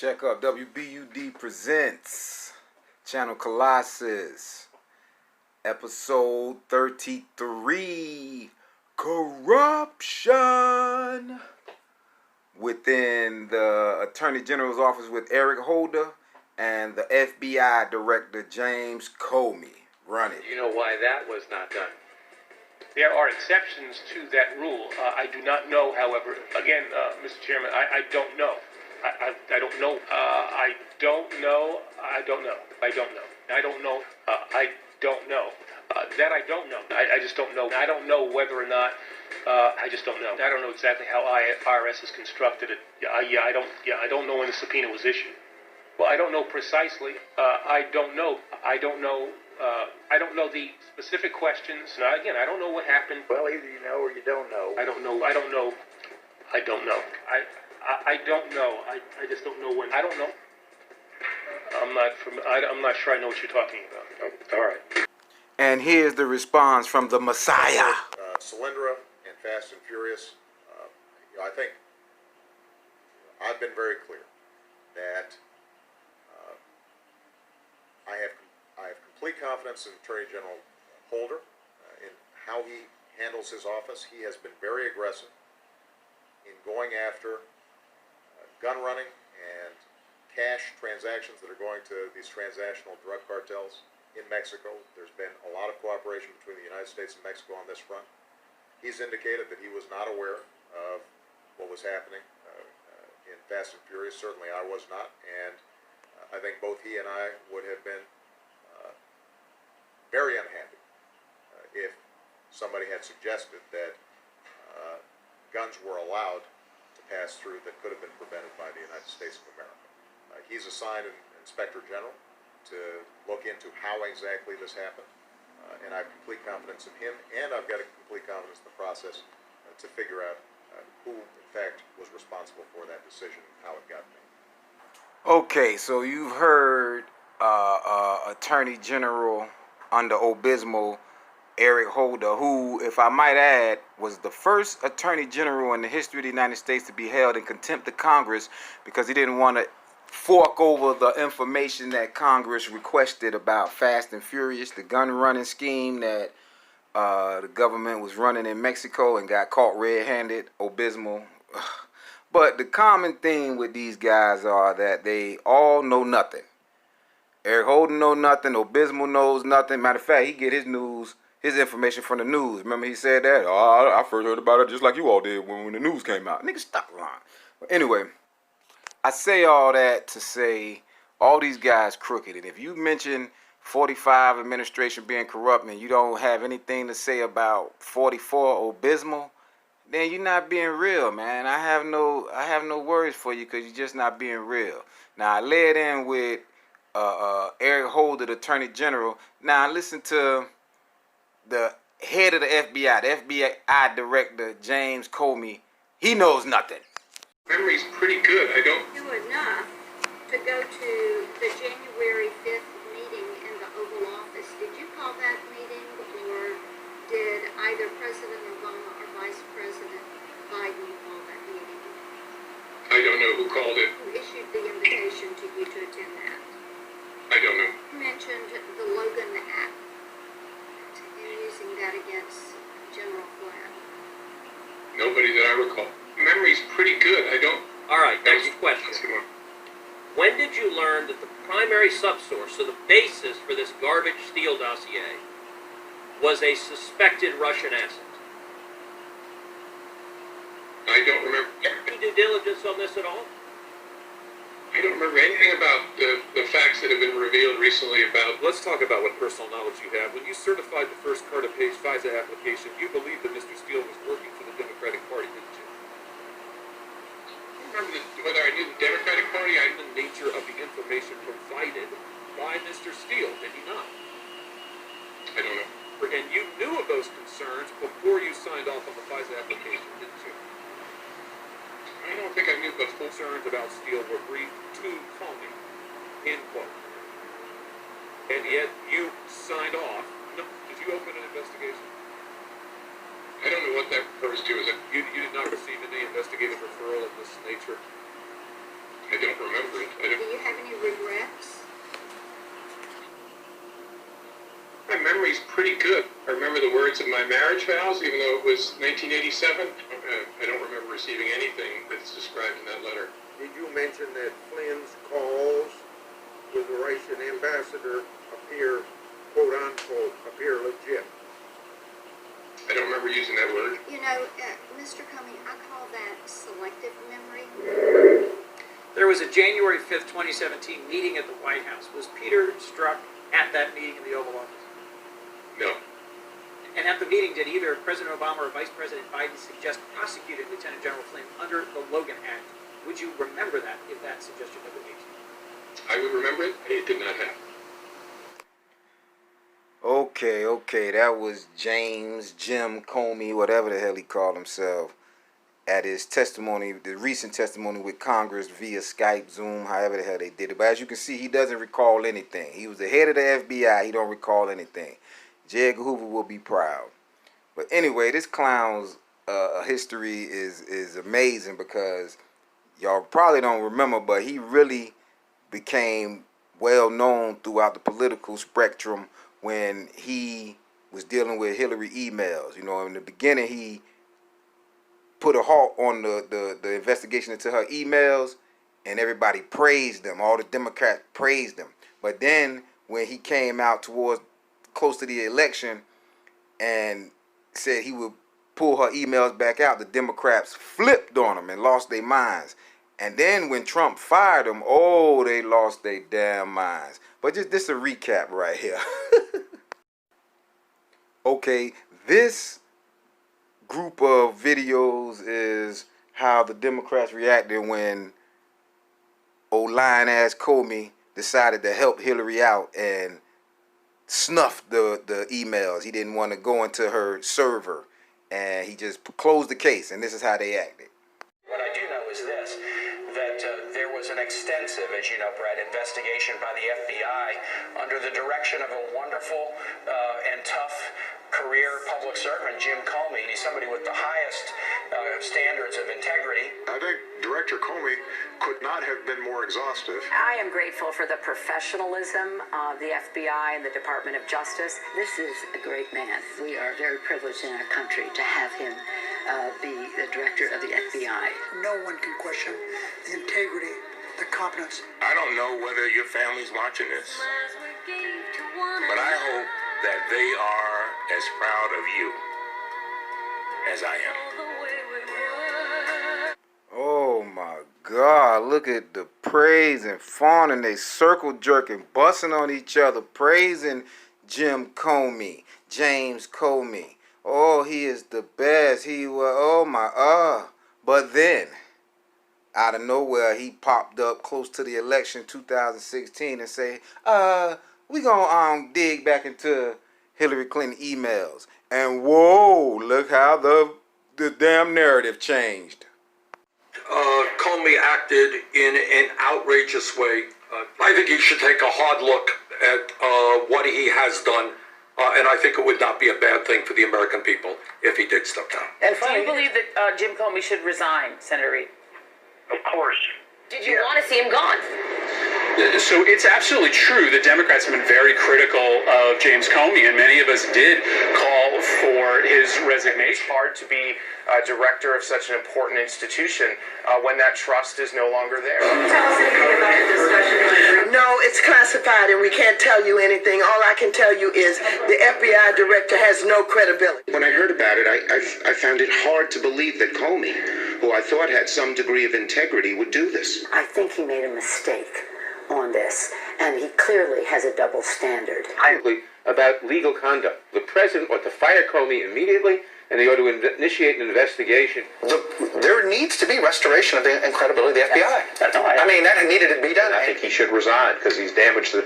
Check up. W.b.u.d. presents Channel Colossus, episode 33, Corruption, within the Attorney General's office with Eric Holder and the FBI Director James Comey. Run it. You know why that was not done? There are exceptions to that rule. I do not know, however, again, Mr. Chairman, I don't know. I don't know. I don't know. I don't know. I don't know. I don't know. I don't know. That I don't know. I just don't know. I don't know whether or not. I just don't know. I don't know exactly how IRS is constructed. I don't know when the subpoena was issued. Well, I don't know precisely. I don't know. I don't know. I don't know the specific questions. Now, again, I don't know what happened. Well, either you know or you don't know. I don't know. I don't know. I don't know. I don't know. I just don't know when. I don't know. I'm not sure I know what you're talking about. Oh, all right. And here's the response from the Messiah. Solyndra and Fast and Furious. I think I've been very clear that I have complete confidence in Attorney General Holder in how he handles his office. He has been very aggressive in going after gun running and cash transactions that are going to these transnational drug cartels in Mexico. There's been a lot of cooperation between the United States and Mexico on this front. He's indicated that he was not aware of what was happening in Fast and Furious. Certainly I was not, and I think both he and I would have been very unhappy if somebody had suggested that guns were allowed to pass through that could have been prevented by the United States of America. He's assigned an Inspector General to look into how exactly this happened, and I have complete confidence in him, and I've got a complete confidence in the process to figure out who, in fact, was responsible for that decision and how it got made. Okay, so you've heard Attorney General under obysmal Eric Holder, who, if I might add, was the first Attorney General in the history of the United States to be held in contempt of Congress because he didn't want to fork over the information that Congress requested about Fast and Furious, the gun running scheme that the government was running in Mexico and got caught red-handed. Obysmal. But the common thing with these guys are that they all know nothing. Eric Holder knows nothing. Obysmal knows nothing. Matter of fact, he get his information from the news. Remember he said that? Oh, I first heard about it just like you all did when the news came out. Nigga, stop lying. But anyway, I say all that to say all these guys crooked. And if you mention 45 administration being corrupt and you don't have anything to say about 44 obysmal, then you're not being real, man. I have no words for you because you're just not being real. Now, I led in with Eric Holder, the Attorney General. Now, listen to the head of the FBI, the FBI Director, James Comey. He knows nothing. Memory's pretty good. I don't do enough to go to the January 5th meeting in the Oval Office. Did you call that meeting, or did either President Obama or Vice President Biden call that meeting? I don't know who called it. Who issued the invitation to you to attend that? I don't know. You mentioned the Logan Act and using that against General Flynn. Nobody that I recall. Memory's pretty good. I don't. All right, next question. When did you learn that the primary subsource, so the basis for this garbage Steele dossier, was a suspected Russian asset? I don't remember. Any due diligence on this at all? I don't remember anything about the facts that have been revealed recently about. Let's talk about what personal knowledge you have. When you certified the first Carta-Page FISA application, you believed that Mr. Steele was working for the Democratic Party, didn't you? I don't remember whether I knew the Democratic Party. The nature of the information provided by Mr. Steele, did he not? I don't know. And you knew of those concerns before you signed off on the FISA application, didn't you? I don't think I knew before. Concerns about Steele were briefed to Comey, end quote. And yet you signed off. No, did you open an investigation? I don't know what that refers to. You did not receive any investigative referral of this nature? I don't remember it. Do you have any regrets? My memory's pretty good. I remember the words of my marriage vows, even though it was 1987. I don't remember receiving anything that's described in that letter. Did you mention that Flynn's calls with the Russian ambassador appear, quote unquote, appear legit? I don't remember using that word. You know, Mr. Comey, I call that selective memory. There was a January 5th, 2017 meeting at the White House. Was Peter Strzok at that meeting in the Oval Office? No. And at the meeting, did either President Obama or Vice President Biden suggest prosecuting Lieutenant General Flynn under the Logan Act? Would you remember that if that suggestion had been made? I would remember it. It did not happen. Okay, that was Jim Comey, whatever the hell he called himself, at his testimony, the recent testimony with Congress via Skype, Zoom, however the hell they did it. But as you can see, he doesn't recall anything. He was the head of the FBI. He don't recall anything. J. Edgar Hoover will be proud. But anyway, this clown's history is amazing because y'all probably don't remember, but he really became well known throughout the political spectrum when he was dealing with Hillary emails. You know, in the beginning, he put a halt on the investigation into her emails, and everybody praised him. All the Democrats praised him. But then when he came out towards close to the election and said he would pull her emails back out, the Democrats flipped on him and lost their minds. And then when Trump fired him, oh, they lost their damn minds. But just this a recap right here. Okay, this group of videos is how the Democrats reacted when old lying-ass Comey decided to help Hillary out and snuffed the emails. He didn't want to go into her server, and he just closed the case, and this is how they acted. What I do know is this, that there was an extensive, as you know, Brad, investigation by the FBI under the direction of a wonderful and tough career public servant, Jim Comey. He's somebody with the highest standards of integrity. I think Director Comey could not have been more exhaustive. I am grateful for the professionalism of the FBI and the Department of Justice. This is a great man. We are very privileged in our country to have him be the director of the FBI. No one can question the integrity, the competence. I don't know whether your family's watching this, but I hope that they are as proud of you as I am. Oh my God, look at the praise and fawning. They circle jerking, busting on each other, praising Jim Comey, James Comey. Oh, he is the best. He was, oh my, But then, out of nowhere, he popped up close to the election 2016 and say, we gonna dig back into Hillary Clinton emails. And whoa, look how the damn narrative changed. Comey acted in an outrageous way. I think he should take a hard look at what he has done. And I think it would not be a bad thing for the American people if he did step down. And do you believe that Jim Comey should resign, Senator Reid? Of course. Did you want to see him gone? So it's absolutely true that Democrats have been very critical of James Comey, and many of us did call for his resignation. It's hard to be a director of such an important institution when that trust is no longer there. Can you tell us anything about the discussion? No, it's classified and we can't tell you anything. All I can tell you is the FBI director has no credibility. When I heard about it, I found it hard to believe that Comey, who I thought had some degree of integrity, would do this. I think he made a mistake on this, and he clearly has a double standard. About legal conduct. The president ought to fire Comey immediately, and they ought to initiate an investigation. There needs to be restoration of the credibility of the FBI. I mean, that needed to be done. I think he should resign because he's damaged the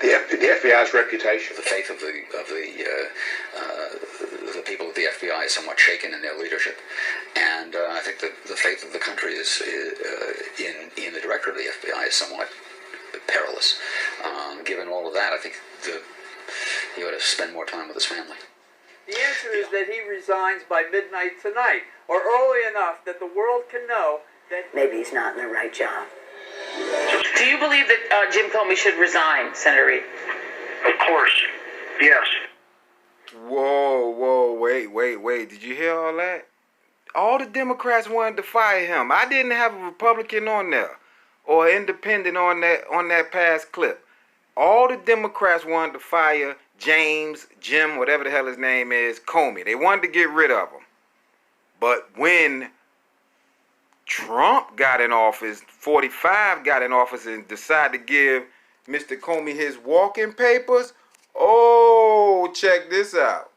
FBI's reputation. The faith of the people of the FBI is somewhat shaken in their leadership, and I think the faith of the country is in the director of the FBI is somewhat perilous. Given all of that, I think he ought to spend more time with his family. The answer is that he resigns by midnight tonight, or early enough that the world can know that maybe he's not in the right job. believe that Jim Comey should resign, Senator Reid? Of course. Yes. Whoa, wait. Did you hear all that? All the Democrats wanted to fire him. I didn't have a Republican on there or independent on that past clip. All the Democrats wanted to fire Jim, whatever the hell his name is, Comey. They wanted to get rid of him. But when Trump got in office, 45 got in office and decided to give Mr. Comey his walking papers, oh, check this out.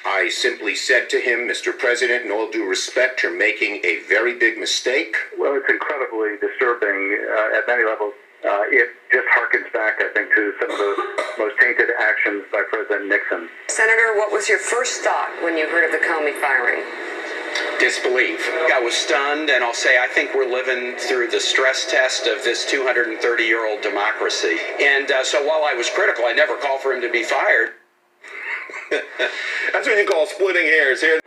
I simply said to him, Mr. President, in all due respect, you're making a very big mistake. Well, it's incredibly disturbing at many levels. It just harkens back, I think, to some of the most tainted actions by President Nixon. Senator, what was your first thought when you heard of the Comey firing? Disbelief. I was stunned, and I'll say I think we're living through the stress test of this 230-year-old democracy. And so while I was critical, I never called for him to be fired. That's what you call splitting hairs here.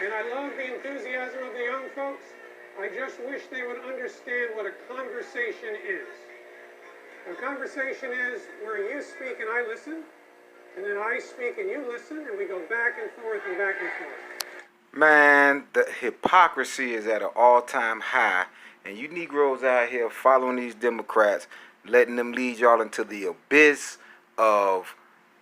And I love the enthusiasm of the young folks. I just wish they would understand what a conversation is. A conversation is where you speak and I listen, and then I speak and you listen, and we go back and forth and back and forth. Man, the hypocrisy is at an all-time high, and you Negroes out here following these Democrats, letting them lead y'all into the abyss of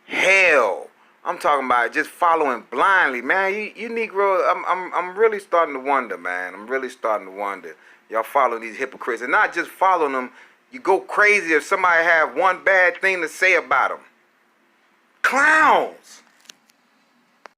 hell. I'm talking about just following blindly, man. You Negroes, I'm really starting to wonder, man. I'm really starting to wonder. Y'all following these hypocrites, and not just following them. You go crazy if somebody have one bad thing to say about them. Clowns.